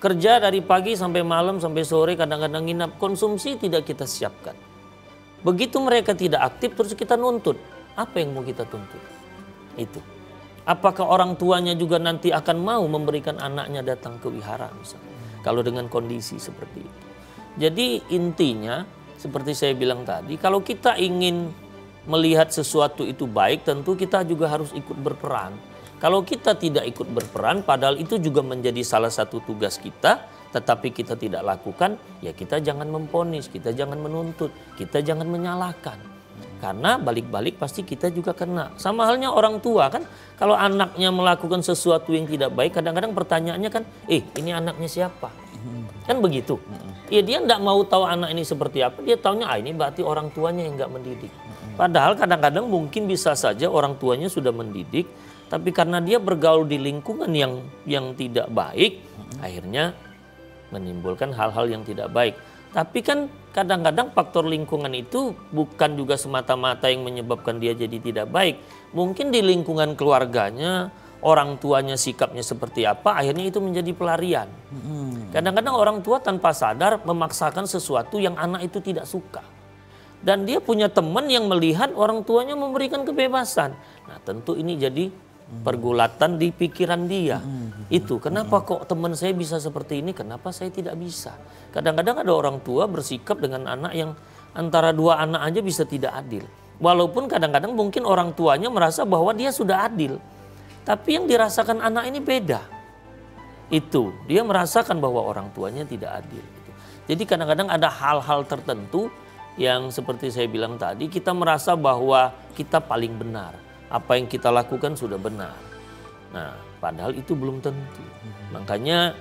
Kerja dari pagi sampai malam, sampai sore, kadang-kadang nginap, konsumsi tidak kita siapkan. Begitu mereka tidak aktif, terus kita nuntut. Apa yang mau kita tuntut? Itu. Apakah orang tuanya juga nanti akan mau memberikan anaknya datang ke wihara misalnya? Kalau dengan kondisi seperti itu. Jadi intinya seperti saya bilang tadi, kalau kita ingin melihat sesuatu itu baik, tentu kita juga harus ikut berperan. Kalau kita tidak ikut berperan, padahal itu juga menjadi salah satu tugas kita, tetapi kita tidak lakukan, ya kita jangan memvonis, kita jangan menuntut, kita jangan menyalahkan. Karena balik-balik pasti kita juga kena. Sama halnya orang tua kan, kalau anaknya melakukan sesuatu yang tidak baik, kadang-kadang pertanyaannya kan, ini anaknya siapa? Kan begitu. Ya dia enggak mau tahu anak ini seperti apa, dia taunya ini berarti orang tuanya yang enggak mendidik. Padahal kadang-kadang mungkin bisa saja orang tuanya sudah mendidik, tapi karena dia bergaul di lingkungan yang tidak baik, akhirnya menimbulkan hal-hal yang tidak baik. Tapi kan kadang-kadang faktor lingkungan itu bukan juga semata-mata yang menyebabkan dia jadi tidak baik. Mungkin di lingkungan keluarganya, orang tuanya sikapnya seperti apa, akhirnya itu menjadi pelarian. Kadang-kadang orang tua tanpa sadar memaksakan sesuatu yang anak itu tidak suka. Dan dia punya teman yang melihat orang tuanya memberikan kebebasan. Nah tentu ini jadi pergulatan di pikiran dia. Itu kenapa kok teman saya bisa seperti ini, kenapa saya tidak bisa. Kadang-kadang ada orang tua bersikap dengan anak yang antara dua anak aja bisa tidak adil. Walaupun kadang-kadang mungkin orang tuanya merasa bahwa dia sudah adil, tapi yang dirasakan anak ini beda. Itu dia merasakan bahwa orang tuanya tidak adil. Jadi kadang-kadang ada hal-hal tertentu yang seperti saya bilang tadi, kita merasa bahwa kita paling benar. Apa yang kita lakukan sudah benar. Nah, Padahal itu belum tentu. Makanya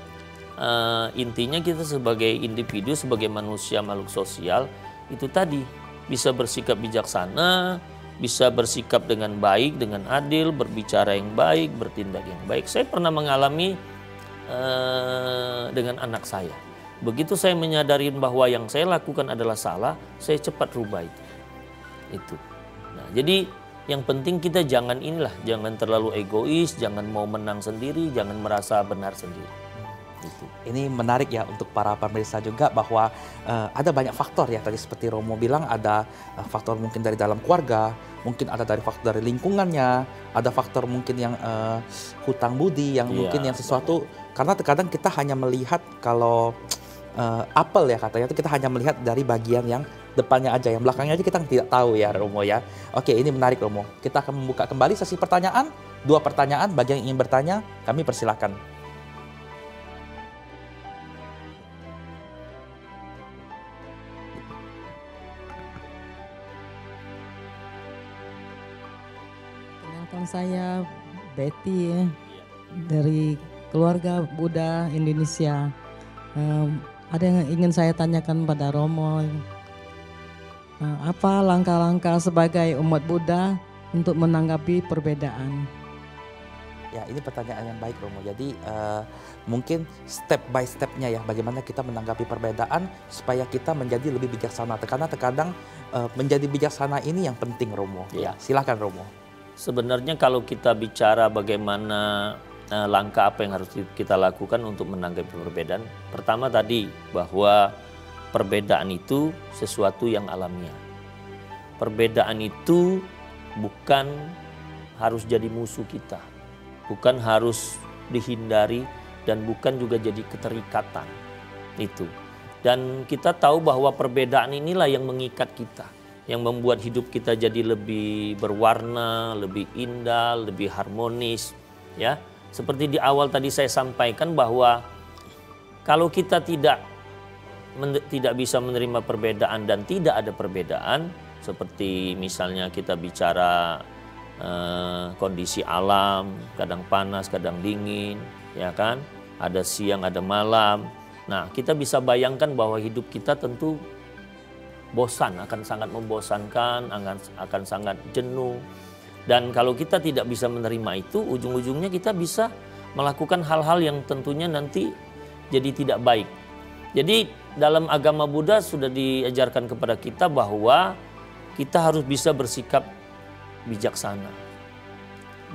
intinya kita sebagai individu, sebagai manusia makhluk sosial itu tadi bisa bersikap bijaksana, bisa bersikap dengan baik, dengan adil, berbicara yang baik, bertindak yang baik. Saya pernah mengalami dengan anak saya. Begitu saya menyadari bahwa yang saya lakukan adalah salah, saya cepat rubah itu. Nah, jadi yang penting kita jangan terlalu egois, jangan mau menang sendiri, jangan merasa benar sendiri. Gitu. Ini menarik ya untuk para pemirsa juga bahwa ada banyak faktor ya, tadi seperti Romo bilang ada faktor mungkin dari dalam keluarga, mungkin ada dari faktor dari lingkungannya, ada faktor mungkin yang hutang budi yang mungkin yang sesuatu, karena terkadang kita hanya melihat kalau apel ya katanya itu kita hanya melihat dari bagian yang depannya aja, yang belakangnya aja kita tidak tahu ya Romo ya. Oke, ini menarik Romo. Kita akan membuka kembali sesi pertanyaan, 2 pertanyaan bagi yang ingin bertanya, kami persilakan. Saya Betty ya, dari keluarga Buddha Indonesia. Ada yang ingin saya tanyakan pada Romo, apa langkah-langkah sebagai umat Buddha untuk menanggapi perbedaan? Ya, ini pertanyaan yang baik Romo. Jadi mungkin step by stepnya ya, bagaimana kita menanggapi perbedaan supaya kita menjadi lebih bijaksana. Karena terkadang menjadi bijaksana ini yang penting Romo. Ya, silakan Romo. Sebenarnya kalau kita bicara bagaimana langkah apa yang harus kita lakukan untuk menanggapi perbedaan. Pertama tadi bahwa perbedaan itu sesuatu yang alamiah. Perbedaan itu bukan harus jadi musuh kita. Bukan harus dihindari dan bukan juga jadi keterikatan. Itu. Dan kita tahu bahwa perbedaan inilah yang mengikat kita. Yang membuat hidup kita jadi lebih berwarna, lebih indah, lebih harmonis, ya. Seperti di awal tadi saya sampaikan bahwa kalau kita tidak bisa menerima perbedaan dan tidak ada perbedaan, seperti misalnya kita bicara kondisi alam, kadang panas, kadang dingin, ya kan? Ada siang, ada malam. Nah, kita bisa bayangkan bahwa hidup kita tentu bosan, akan sangat membosankan, akan sangat jenuh. Dan kalau kita tidak bisa menerima itu, ujung-ujungnya kita bisa melakukan hal-hal yang tentunya nanti jadi tidak baik. Jadi dalam agama Buddha sudah diajarkan kepada kita bahwa kita harus bisa bersikap bijaksana.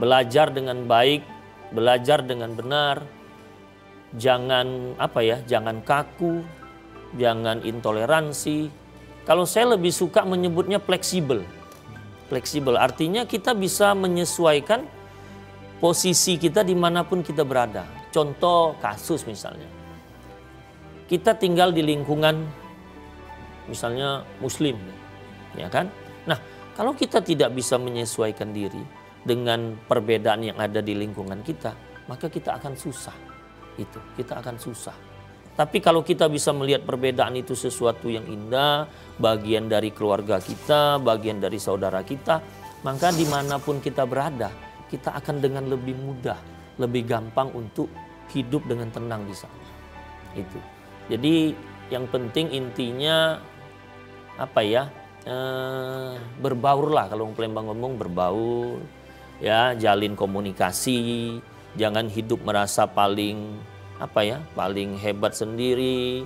Belajar dengan baik, belajar dengan benar. Jangan jangan kaku, jangan intoleransi. Kalau saya lebih suka menyebutnya fleksibel. Fleksibel artinya kita bisa menyesuaikan posisi kita dimanapun kita berada. Contoh kasus misalnya. Kita tinggal di lingkungan misalnya muslim, ya kan? Nah, kalau kita tidak bisa menyesuaikan diri dengan perbedaan yang ada di lingkungan kita, maka kita akan susah. Kita akan susah. Tapi kalau kita bisa melihat perbedaan itu sesuatu yang indah, bagian dari keluarga kita, bagian dari saudara kita, maka dimanapun kita berada, kita akan dengan lebih mudah, lebih gampang untuk hidup dengan tenang di sana. Itu. Jadi yang penting intinya berbaurlah, kalau Palembang ngomong berbaur, ya, jalin komunikasi, jangan hidup merasa paling hebat sendiri.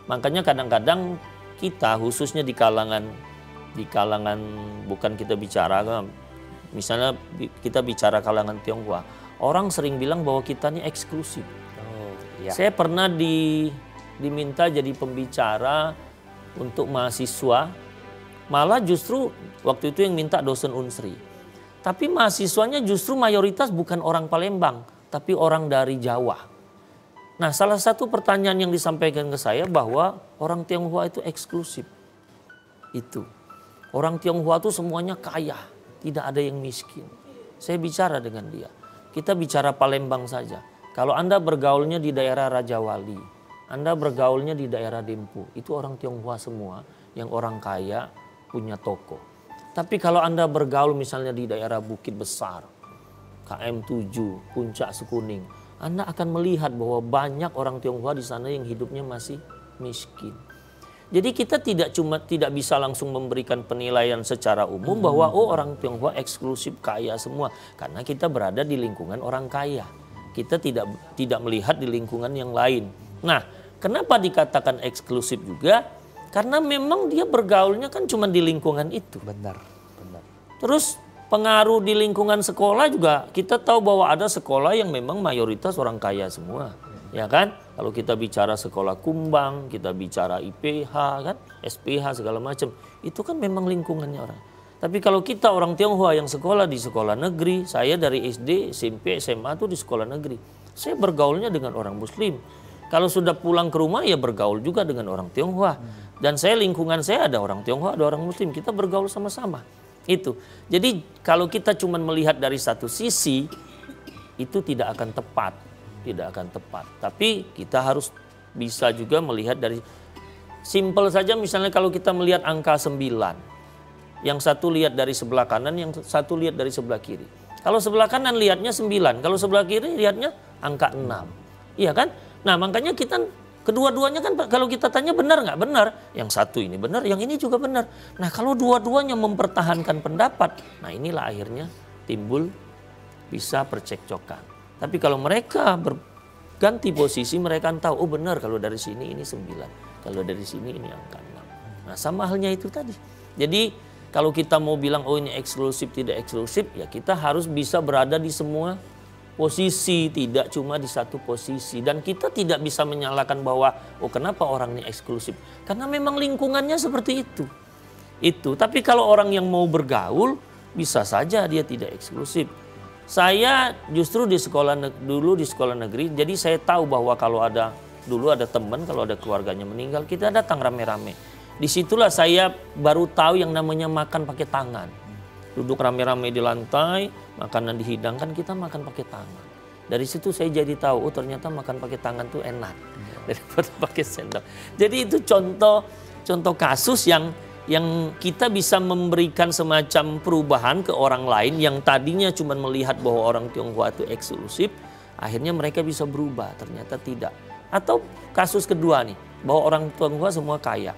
Makanya kadang-kadang kita khususnya di kalangan bukan kita bicara, misalnya kita bicara kalangan Tionghoa, orang sering bilang bahwa kita ini eksklusif. Saya pernah diminta jadi pembicara untuk mahasiswa, malah justru waktu itu yang minta dosen Unsri. Tapi mahasiswanya justru mayoritas bukan orang Palembang, tapi orang dari Jawa. Nah, salah satu pertanyaan yang disampaikan ke saya bahwa orang Tionghoa itu eksklusif. Orang Tionghoa itu semuanya kaya, tidak ada yang miskin. Saya bicara dengan dia. Kita bicara Palembang saja. Kalau Anda bergaulnya di daerah Raja Wali, Anda bergaulnya di daerah Dempu, itu orang Tionghoa semua yang orang kaya punya toko. Tapi kalau Anda bergaul misalnya di daerah Bukit Besar, KM7, Puncak Sekuning, Anda akan melihat bahwa banyak orang Tionghoa di sana yang hidupnya masih miskin. Jadi kita tidak bisa langsung memberikan penilaian secara umum bahwa orang Tionghoa eksklusif kaya semua, karena kita berada di lingkungan orang kaya. Kita tidak melihat di lingkungan yang lain. Nah, kenapa dikatakan eksklusif juga? Karena memang dia bergaulnya kan cuma di lingkungan itu. Benar. Terus pengaruh di lingkungan sekolah juga kita tahu bahwa ada sekolah yang memang mayoritas orang kaya semua. Ya kan? Kalau kita bicara sekolah Kumbang, kita bicara IPH kan, SPH segala macam, itu kan memang lingkungannya orang. Tapi kalau kita orang Tionghoa yang sekolah di sekolah negeri, saya dari SD, SMP, SMA tuh di sekolah negeri. Saya bergaulnya dengan orang Muslim. Kalau sudah pulang ke rumah ya bergaul juga dengan orang Tionghoa. Dan lingkungan saya ada orang Tionghoa, ada orang Muslim. Kita bergaul sama-sama. Itu. Jadi kalau kita cuma melihat dari satu sisi, itu tidak akan tepat. Tidak akan tepat. Tapi kita harus bisa juga melihat dari, simpel saja misalnya kalau kita melihat angka 9. Yang satu lihat dari sebelah kanan, yang satu lihat dari sebelah kiri. Kalau sebelah kanan lihatnya 9, kalau sebelah kiri lihatnya angka 6. Iya kan? Nah makanya kita kedua-duanya kan kalau kita tanya benar nggak? Benar. Yang satu ini benar, yang ini juga benar. Nah kalau dua-duanya mempertahankan pendapat, nah inilah akhirnya timbul bisa percekcokan. Tapi kalau mereka berganti posisi, mereka kan tahu, oh benar kalau dari sini ini 9, kalau dari sini ini angka 6. Nah sama halnya itu tadi. Jadi kalau kita mau bilang oh ini eksklusif tidak eksklusif, ya kita harus bisa berada di semua posisi, tidak cuma di satu posisi. Dan kita tidak bisa menyalahkan bahwa oh kenapa orang ini eksklusif, karena memang lingkungannya seperti itu. Tapi kalau orang yang mau bergaul bisa saja dia tidak eksklusif. Saya justru di sekolah negeri, jadi saya tahu bahwa kalau dulu ada teman, kalau ada keluarganya meninggal, kita datang rame-rame. Disitulah saya baru tahu yang namanya makan pakai tangan. Duduk rame-rame di lantai, makanan dihidangkan, kita makan pakai tangan. Dari situ saya jadi tahu, oh ternyata makan pakai tangan tuh enak daripada pakai sendok. Jadi itu contoh kasus yang kita bisa memberikan semacam perubahan ke orang lain yang tadinya cuma melihat bahwa orang Tionghoa itu eksklusif, akhirnya mereka bisa berubah, ternyata tidak. Atau kasus kedua nih, bahwa orang Tionghoa semua kaya.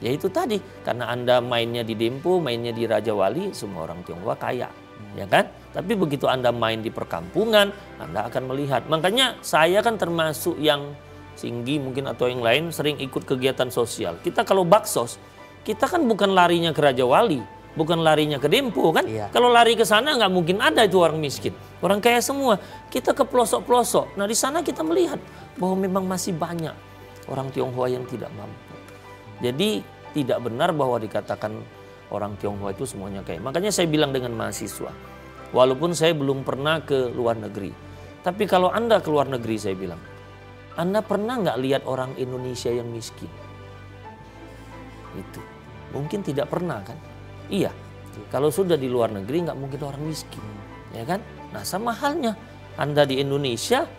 Ya itu tadi, karena Anda mainnya di Dempo, mainnya di Raja Wali, semua orang Tionghoa kaya, ya kan? Tapi begitu Anda main di perkampungan, Anda akan melihat. Makanya saya kan termasuk yang Singgi mungkin atau yang lain sering ikut kegiatan sosial. Kita kalau baksos, kita kan bukan larinya ke Raja Wali, bukan larinya ke Dempo kan? Iya. Kalau lari ke sana nggak mungkin ada itu orang miskin, orang kaya semua. Kita ke pelosok-pelosok. Nah di sana kita melihat bahwa memang masih banyak orang Tionghoa yang tidak mampu. Jadi tidak benar bahwa dikatakan orang Tionghoa itu semuanya kaya. Makanya saya bilang dengan mahasiswa, walaupun saya belum pernah ke luar negeri, tapi kalau Anda ke luar negeri saya bilang, Anda pernah nggak lihat orang Indonesia yang miskin? Itu mungkin tidak pernah kan? Iya, kalau sudah di luar negeri nggak mungkin orang miskin, ya kan? Nah sama halnya Anda di Indonesia,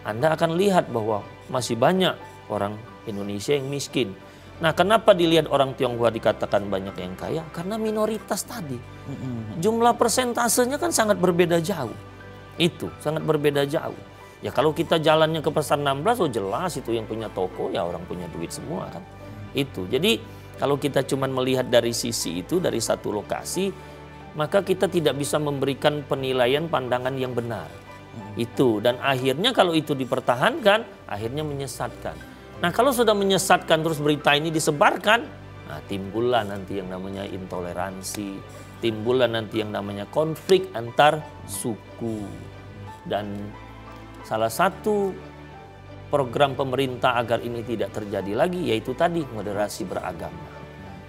Anda akan lihat bahwa masih banyak orang Indonesia yang miskin. Nah kenapa dilihat orang Tionghoa dikatakan banyak yang kaya? Karena minoritas tadi. Jumlah persentasenya kan sangat berbeda jauh. Itu sangat berbeda jauh. Ya kalau kita jalannya ke Pasar 16, oh jelas itu yang punya toko ya orang punya duit semua kan. Itu. Jadi kalau kita cuma melihat dari sisi itu, dari satu lokasi, maka kita tidak bisa memberikan penilaian pandangan yang benar. Itu. Dan akhirnya kalau itu dipertahankan, akhirnya menyesatkan. Nah kalau sudah menyesatkan terus berita ini disebarkan, nah timbullah nanti yang namanya intoleransi, timbullah nanti yang namanya konflik antar suku. Dan salah satu program pemerintah agar ini tidak terjadi lagi yaitu tadi moderasi beragama.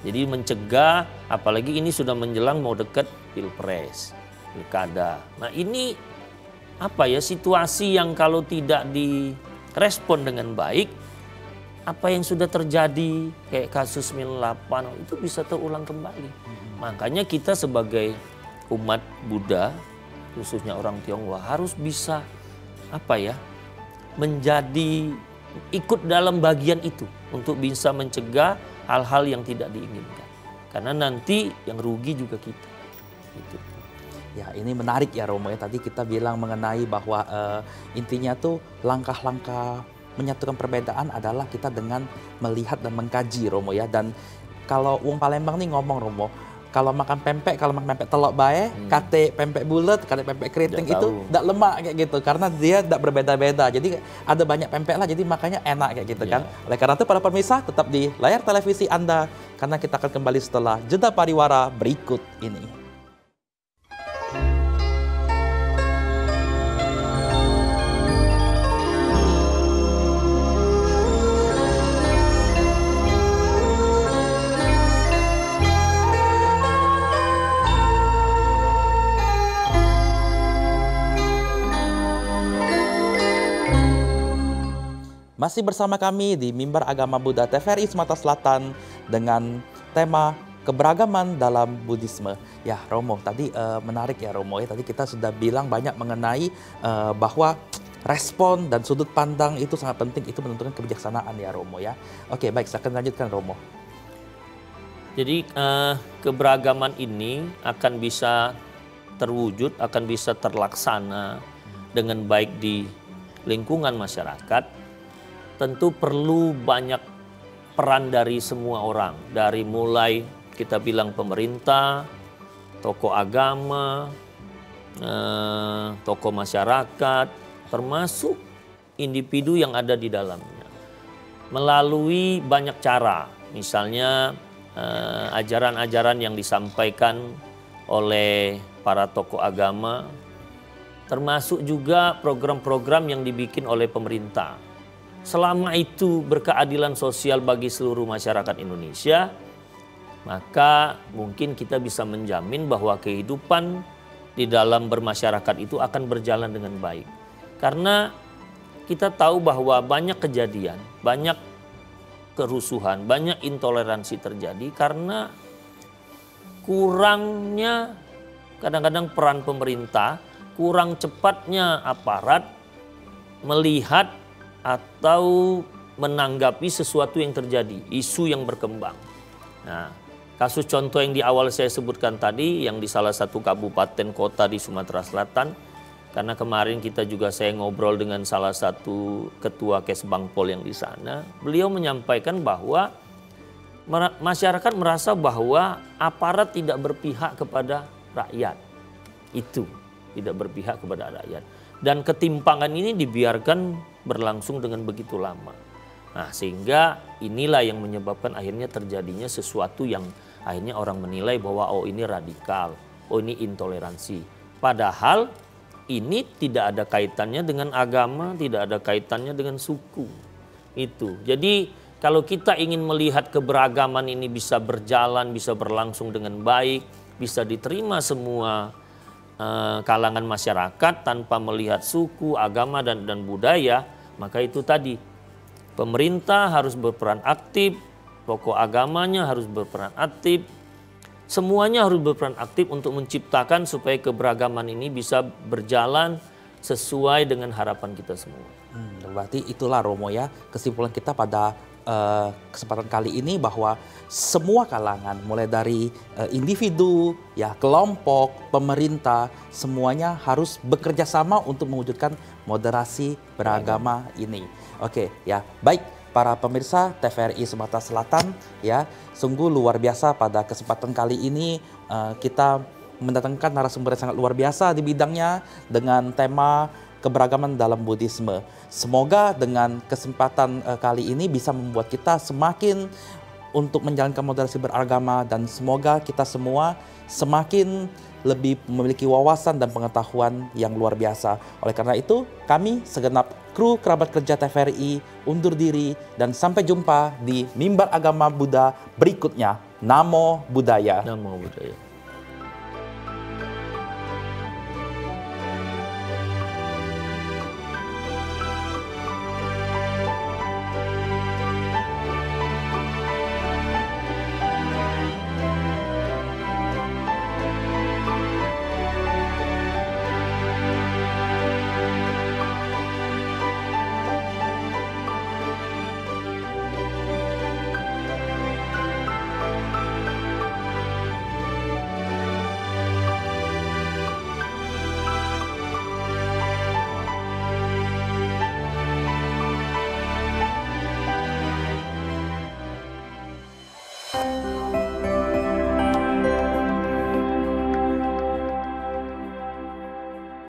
Jadi mencegah, apalagi ini sudah menjelang mau dekat pilpres, pilkada. Nah ini situasi yang kalau tidak direspon dengan baik, apa yang sudah terjadi kayak kasus 98 itu bisa terulang kembali. Makanya kita sebagai umat Buddha, khususnya orang Tionghoa harus bisa menjadi ikut dalam bagian itu untuk bisa mencegah hal-hal yang tidak diinginkan. Karena nanti yang rugi juga kita. Gitu. Ya, ini menarik ya Romo ya. Tadi kita bilang mengenai bahwa intinya tuh langkah-langkah menyatukan perbedaan adalah kita dengan melihat dan mengkaji Romo ya. Dan kalau wong Palembang nih ngomong Romo, kalau makan pempek telok bae, kate pempek bulat, kate pempek keriting itu tidak lemak kayak gitu karena dia tidak berbeda-beda. Jadi ada banyak pempek lah, jadi makanya enak kayak gitu kan. Oleh karena itu para pemirsa tetap di layar televisi Anda karena kita akan kembali setelah jeda pariwara berikut ini. Masih bersama kami di Mimbar Agama Buddha TVRI Sumatera Selatan dengan tema keberagaman dalam Buddhisme. Ya Romo, tadi menarik ya Romo ya. Tadi kita sudah bilang banyak mengenai bahwa respon dan sudut pandang itu sangat penting. Itu menentukan kebijaksanaan ya Romo ya. Oke baik, saya akan lanjutkan Romo. Jadi keberagaman ini akan bisa terwujud, akan bisa terlaksana dengan baik di lingkungan masyarakat. Tentu perlu banyak peran dari semua orang, dari mulai kita bilang pemerintah, tokoh agama, tokoh masyarakat, termasuk individu yang ada di dalamnya. Melalui banyak cara, misalnya ajaran-ajaran yang disampaikan oleh para tokoh agama, termasuk juga program-program yang dibikin oleh pemerintah. Selama itu berkeadilan sosial bagi seluruh masyarakat Indonesia, maka mungkin kita bisa menjamin bahwa kehidupan di dalam bermasyarakat itu akan berjalan dengan baik. Karena kita tahu bahwa banyak kejadian, banyak kerusuhan, banyak intoleransi terjadi karena kurangnya kadang-kadang peran pemerintah, kurang cepatnya aparat melihat atau menanggapi sesuatu yang terjadi, isu yang berkembang. Nah, kasus contoh yang di awal saya sebutkan tadi, yang di salah satu kabupaten kota di Sumatera Selatan, karena kemarin kita juga saya ngobrol dengan salah satu ketua Kesbangpol yang di sana, beliau menyampaikan bahwa masyarakat merasa bahwa aparat tidak berpihak kepada rakyat. Itu, tidak berpihak kepada rakyat. Dan ketimpangan ini dibiarkan berlangsung dengan begitu lama. Nah, sehingga inilah yang menyebabkan akhirnya terjadinya sesuatu yang akhirnya orang menilai bahwa oh ini radikal, oh ini intoleransi. Padahal ini tidak ada kaitannya dengan agama, tidak ada kaitannya dengan suku. Itu. Jadi kalau kita ingin melihat keberagaman ini bisa berjalan, bisa berlangsung dengan baik, bisa diterima semua kalangan masyarakat tanpa melihat suku, agama dan budaya, maka itu tadi pemerintah harus berperan aktif, tokoh agamanya harus berperan aktif, semuanya harus berperan aktif untuk menciptakan supaya keberagaman ini bisa berjalan sesuai dengan harapan kita semua. Berarti itulah Romo ya, kesimpulan kita pada kesempatan kali ini bahwa semua kalangan mulai dari individu, ya kelompok, pemerintah, semuanya harus bekerja sama untuk mewujudkan moderasi beragama ini. Oke, ya baik para pemirsa TVRI Sumatera Selatan, ya sungguh luar biasa pada kesempatan kali ini kita mendatangkan narasumber yang sangat luar biasa di bidangnya dengan tema keberagaman dalam Buddhisme. Semoga dengan kesempatan kali ini bisa membuat kita semakin untuk menjalankan moderasi beragama dan semoga kita semua semakin lebih memiliki wawasan dan pengetahuan yang luar biasa. Oleh karena itu, kami segenap kru kerabat kerja TVRI undur diri dan sampai jumpa di Mimbar Agama Buddha berikutnya. Namo Buddhaya. Namo Buddhaya.